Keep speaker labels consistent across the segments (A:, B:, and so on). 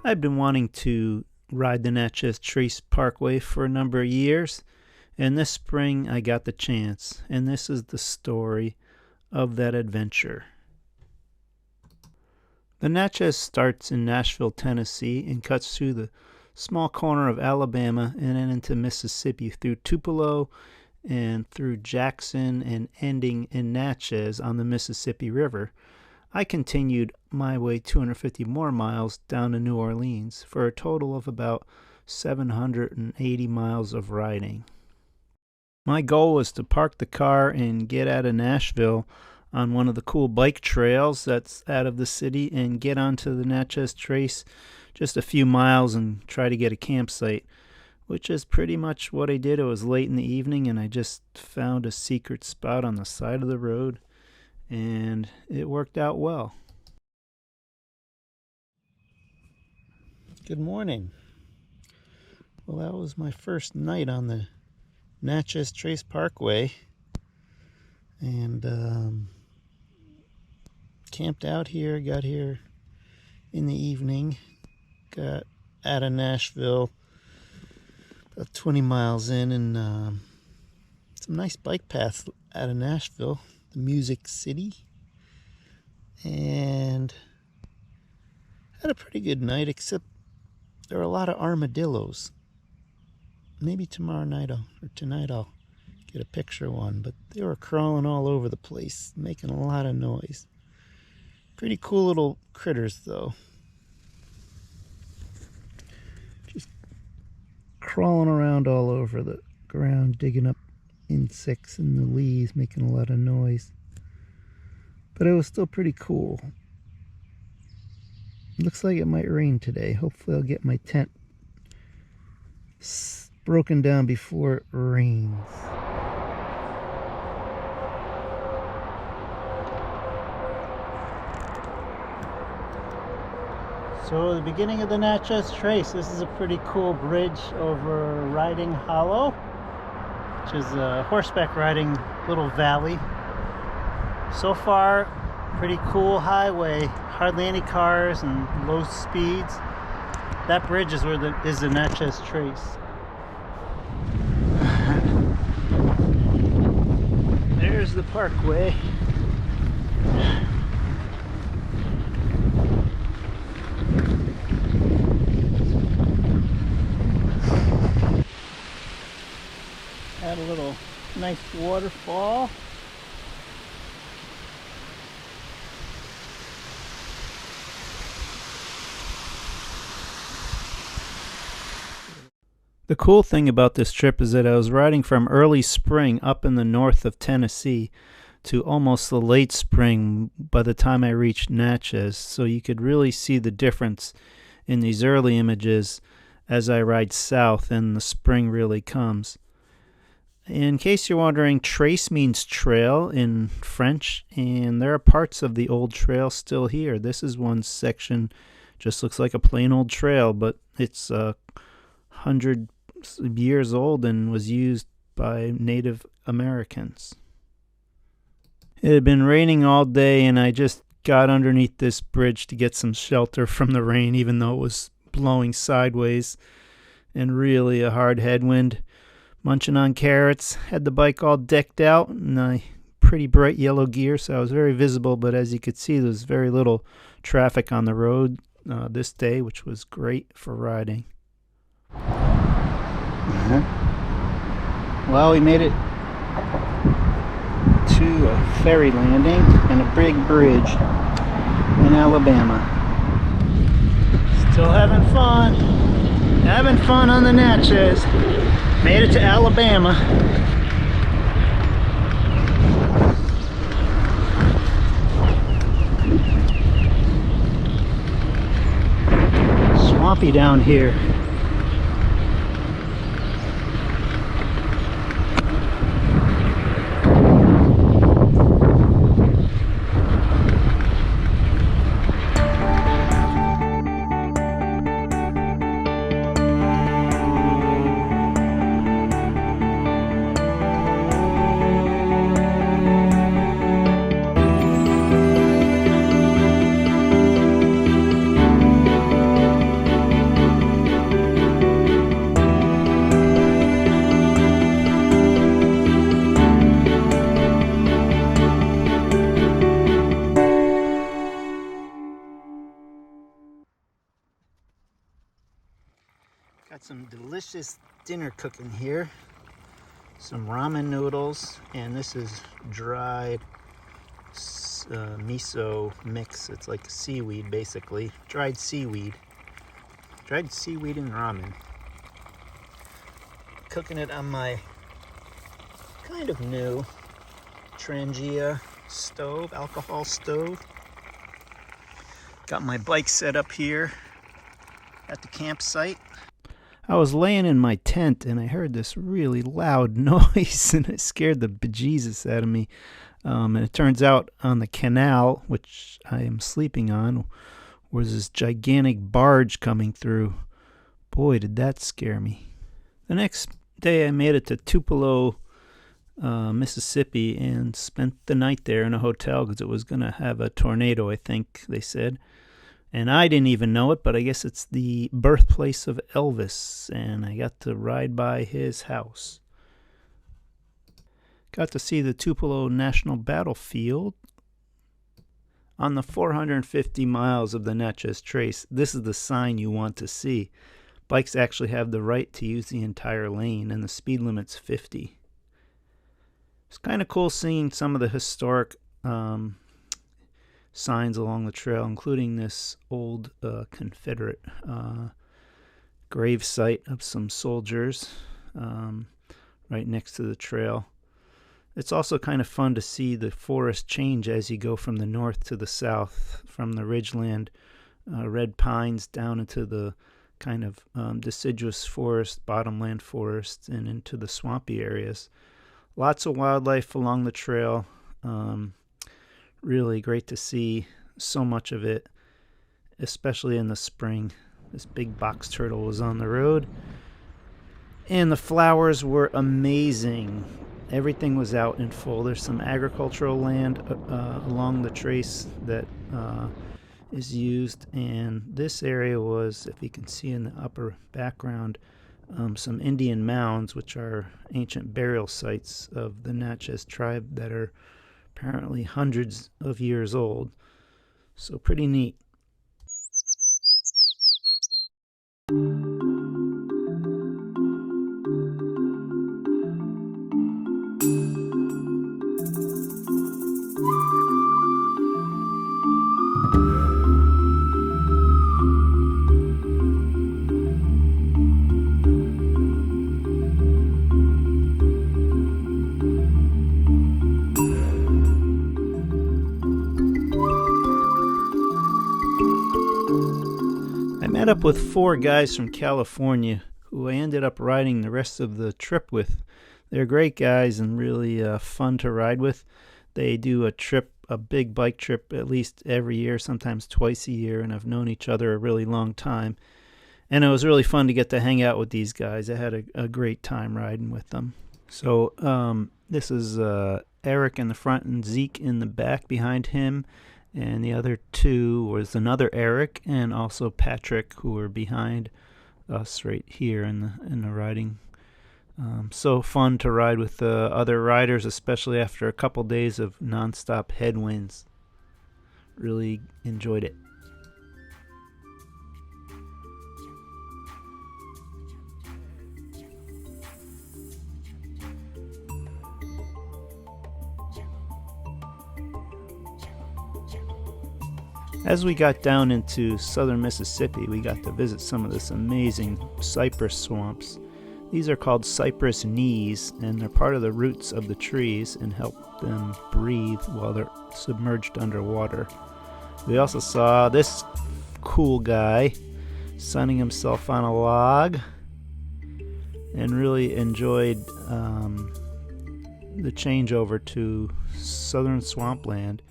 A: I've been wanting to ride the Natchez Trace Parkway for a number of years, and this spring I got the chance, and this is the story of that adventure. The Natchez starts in Nashville, Tennessee, and cuts through the small corner of Alabama and then into Mississippi through Tupelo and through Jackson and ending in Natchez on the Mississippi River. I continued my way 250 more miles down to New Orleans for a total of about 780 miles of riding. My goal was to park the car and get out of Nashville on one of the cool bike trails that's out of the city and get onto the Natchez Trace just a few miles and try to get a campsite, which is pretty much what I did. It was late in the evening and I just found a secret spot on the side of the road, and it worked out well. Good morning. Well, that was my first night on the Natchez Trace Parkway, and camped out here, got here in the evening, got out of Nashville about 20 miles in, and some nice bike paths out of Nashville, the Music City, and had a pretty good night, except there were a lot of armadillos. Maybe tomorrow night or tonight I'll get a picture of one, but they were crawling all over the place, making a lot of noise. Pretty cool little critters though. Just crawling around all over the ground, digging up insects in the leaves, making a lot of noise. But it was still pretty cool. Looks like it might rain today. Hopefully I'll get my tent broken down before it rains. So the beginning of the Natchez Trace, this is a pretty cool bridge over Riding Hollow, which is a horseback riding little valley. So far, pretty cool highway, hardly any cars and low speeds. That bridge is where is the Natchez Trace. There's the Parkway. Had a little nice waterfall. The cool thing about this trip is that I was riding from early spring up in the north of Tennessee to almost the late spring by the time I reached Natchez, so you could really see the difference in these early images as I ride south and the spring really comes. In case you're wondering, trace means trail in French, and there are parts of the old trail still here. This is one section, just looks like a plain old trail, but it's 100 years old and was used by Native Americans. It had been raining all day, and I just got underneath this bridge to get some shelter from the rain, even though it was blowing sideways and really a hard headwind. Munching on carrots, had the bike all decked out and pretty bright yellow gear, so I was very visible, but as you could see, there was very little traffic on the road this day, which was great for riding. Well, we made it to a ferry landing and a big bridge in Alabama. Still having fun. Having fun on the Natchez. Made it to Alabama. Swampy down here. Got some delicious dinner cooking here. Some ramen noodles, and this is dried miso mix. It's like seaweed, basically. Dried seaweed. Dried seaweed and ramen. Cooking it on my kind of new Trangia stove, alcohol stove. Got my bike set up here at the campsite. I was laying in my tent and I heard this really loud noise and it scared the bejesus out of me. And it turns out on the canal, which I am sleeping on, was this gigantic barge coming through. Boy, did that scare me. The next day I made it to Tupelo, Mississippi, and spent the night there in a hotel because it was going to have a tornado, I think they said. And I didn't even know it, but I guess it's the birthplace of Elvis, and I got to ride by his house. Got to see the Tupelo National Battlefield. On the 450 miles of the Natchez Trace, this is the sign you want to see. Bikes actually have the right to use the entire lane, and the speed limit's 50. It's kind of cool seeing some of the historic signs along the trail, including this old Confederate grave site of some soldiers right next to the trail. It's also kind of fun to see the forest change as you go from the north to the south, from the ridgeland red pines down into the kind of deciduous forest, bottomland forest, and into the swampy areas. Lots of wildlife along the trail. Really great to see so much of it, especially in the spring. This big box turtle was on the road, and the flowers were amazing. Everything was out in full. There's some agricultural land along the trace that is used, and this area was, if you can see in the upper background, some Indian mounds, which are ancient burial sites of the Natchez tribe that are apparently hundreds of years old. So pretty neat. Met up with 4 guys from California who I ended up riding the rest of the trip with. They're great guys and really fun to ride with. They do a big bike trip at least every year, sometimes twice a year, and have known each other a really long time. And it was really fun to get to hang out with these guys. I had a great time riding with them. So this is Eric in the front and Zeke in the back behind him. And the other 2 was another Eric and also Patrick, who were behind us right here in the riding. So fun to ride with other riders, especially after a couple days of nonstop headwinds. Really enjoyed it. As we got down into southern Mississippi, we got to visit some of this amazing cypress swamps. These are called cypress knees, and they're part of the roots of the trees and help them breathe while they're submerged underwater. We also saw this cool guy sunning himself on a log and really enjoyed the changeover to southern swampland.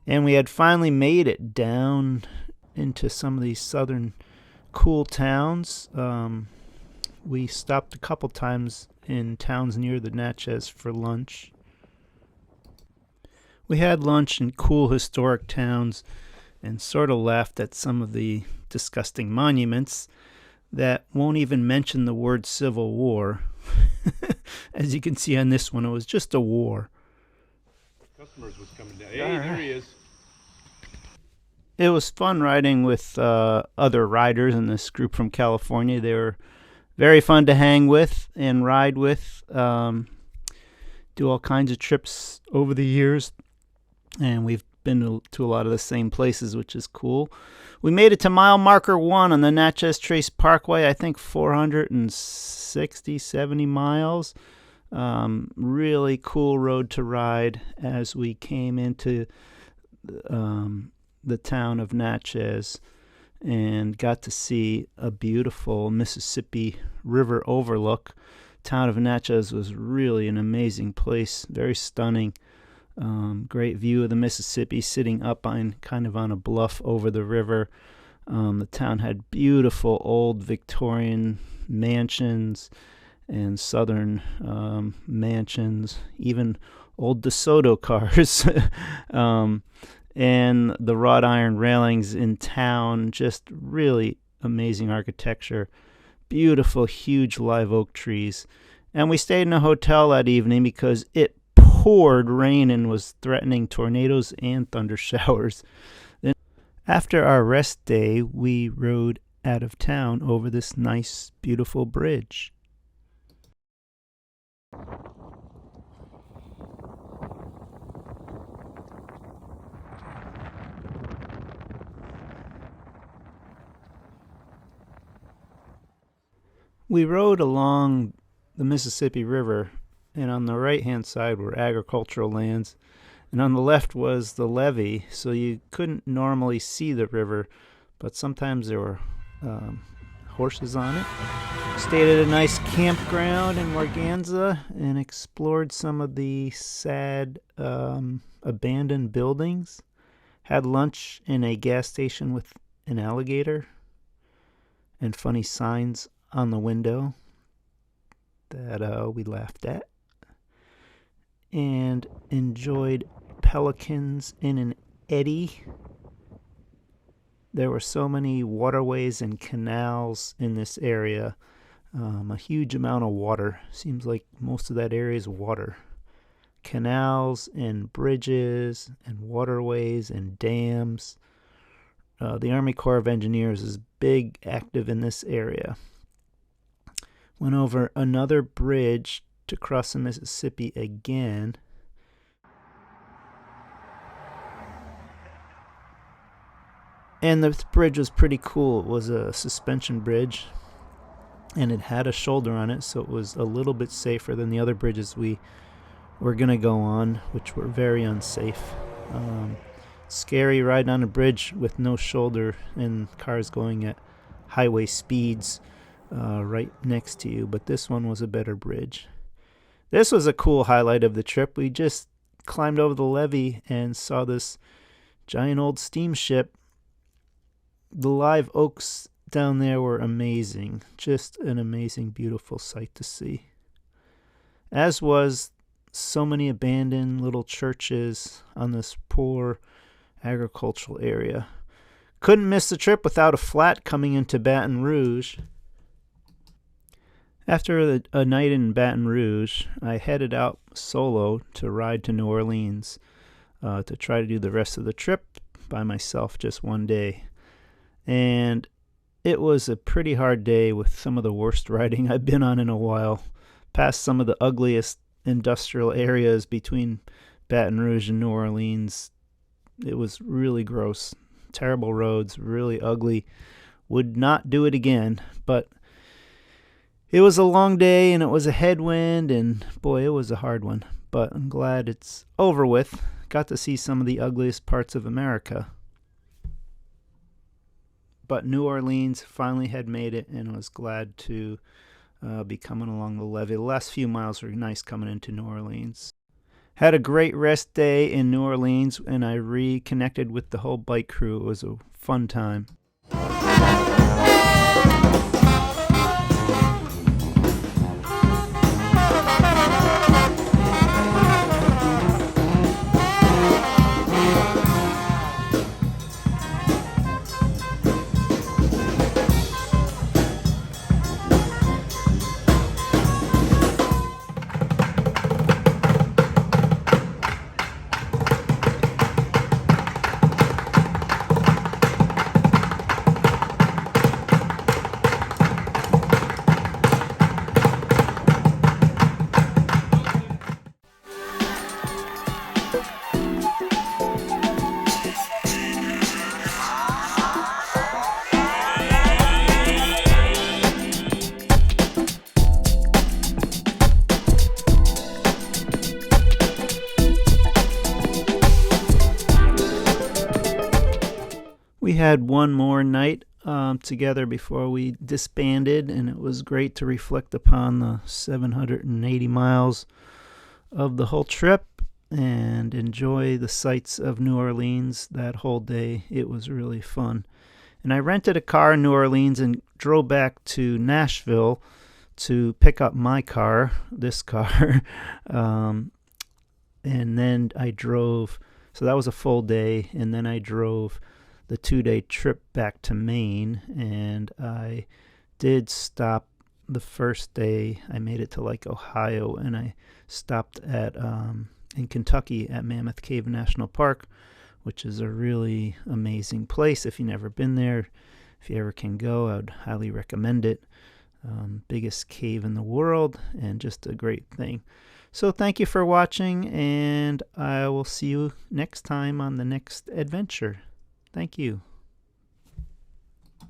A: And we had finally made it down into some of these southern cool towns. We stopped a couple times in towns near the Natchez for lunch. We had lunch in cool historic towns and sort of laughed at some of the disgusting monuments that won't even mention the word Civil War. As you can see on this one, it was just a war.
B: Customers was coming down. Hey, there he is.
A: It was fun riding with other riders in this group from California. They were Very fun to hang with and ride with. Do all kinds of trips over the years, and we've been to a lot of the same places, which is cool. We made it to mile marker 1 on the Natchez Trace Parkway, I think 460, 70 miles. Really cool road to ride as we came into the town of Natchez and got to see a beautiful Mississippi River overlook. Town of Natchez was really an amazing place, very stunning. Great view of the Mississippi, sitting up on kind of on a bluff over the river. The town had beautiful old Victorian mansions and southern mansions, even old DeSoto cars, and the wrought iron railings in town. Just really amazing architecture. Beautiful, huge live oak trees. And we stayed in a hotel that evening because it poured rain and was threatening tornadoes and thunder showers. Then, after our rest day, we rode out of town over this nice, beautiful bridge. We rode along the Mississippi River, and on the right-hand side were agricultural lands, and on the left was the levee, so you couldn't normally see the river, but sometimes there were horses on it. Stayed at a nice campground in Morganza and explored some of the sad abandoned buildings. Had lunch in a gas station with an alligator and funny signs on the window that we laughed at, and enjoyed pelicans in an eddy. There were so many waterways and canals in this area, a huge amount of water. Seems like most of that area is water. Canals and bridges and waterways and dams. The Army Corps of Engineers is big, active in this area. Went over another bridge to cross the Mississippi again. And the bridge was pretty cool. It was a suspension bridge, and it had a shoulder on it, so it was a little bit safer than the other bridges we were going to go on, which were very unsafe. Scary riding on a bridge with no shoulder and cars going at highway speeds right next to you, but this one was a better bridge. This was a cool highlight of the trip. We just climbed over the levee and saw this giant old steamship. The live oaks down there were amazing. Just an amazing, beautiful sight to see. As was so many abandoned little churches on this poor agricultural area. Couldn't miss the trip without a flat coming into Baton Rouge. After a night in Baton Rouge, I headed out solo to ride to New Orleans to try to do the rest of the trip by myself just one day. And it was a pretty hard day with some of the worst riding I've been on in a while. Past some of the ugliest industrial areas between Baton Rouge and New Orleans. It was really gross. Terrible roads, really ugly. Would not do it again, but it was a long day, and it was a headwind, and boy, it was a hard one. But I'm glad it's over with. Got to see some of the ugliest parts of America. But New Orleans finally had made it, and was glad to be coming along the levee. The last few miles were nice coming into New Orleans. Had a great rest day in New Orleans, and I reconnected with the whole bike crew. It was a fun time. had one more night together before we disbanded, and it was great to reflect upon the 780 miles of the whole trip and enjoy the sights of New Orleans that whole day. It was really fun. And I rented a car in New Orleans and drove back to Nashville to pick up my car, this car. And then I drove, so that was a full day, and then I drove the 2-day trip back to Maine, and I did stop the first day. I made it to like Ohio, and I stopped at in Kentucky at Mammoth Cave National Park, which is a really amazing place. If you've never been there, if you ever can go, I would highly recommend it. Biggest cave in the world, and just a great thing. So thank you for watching, and I will see you next time on the next adventure. Thank you.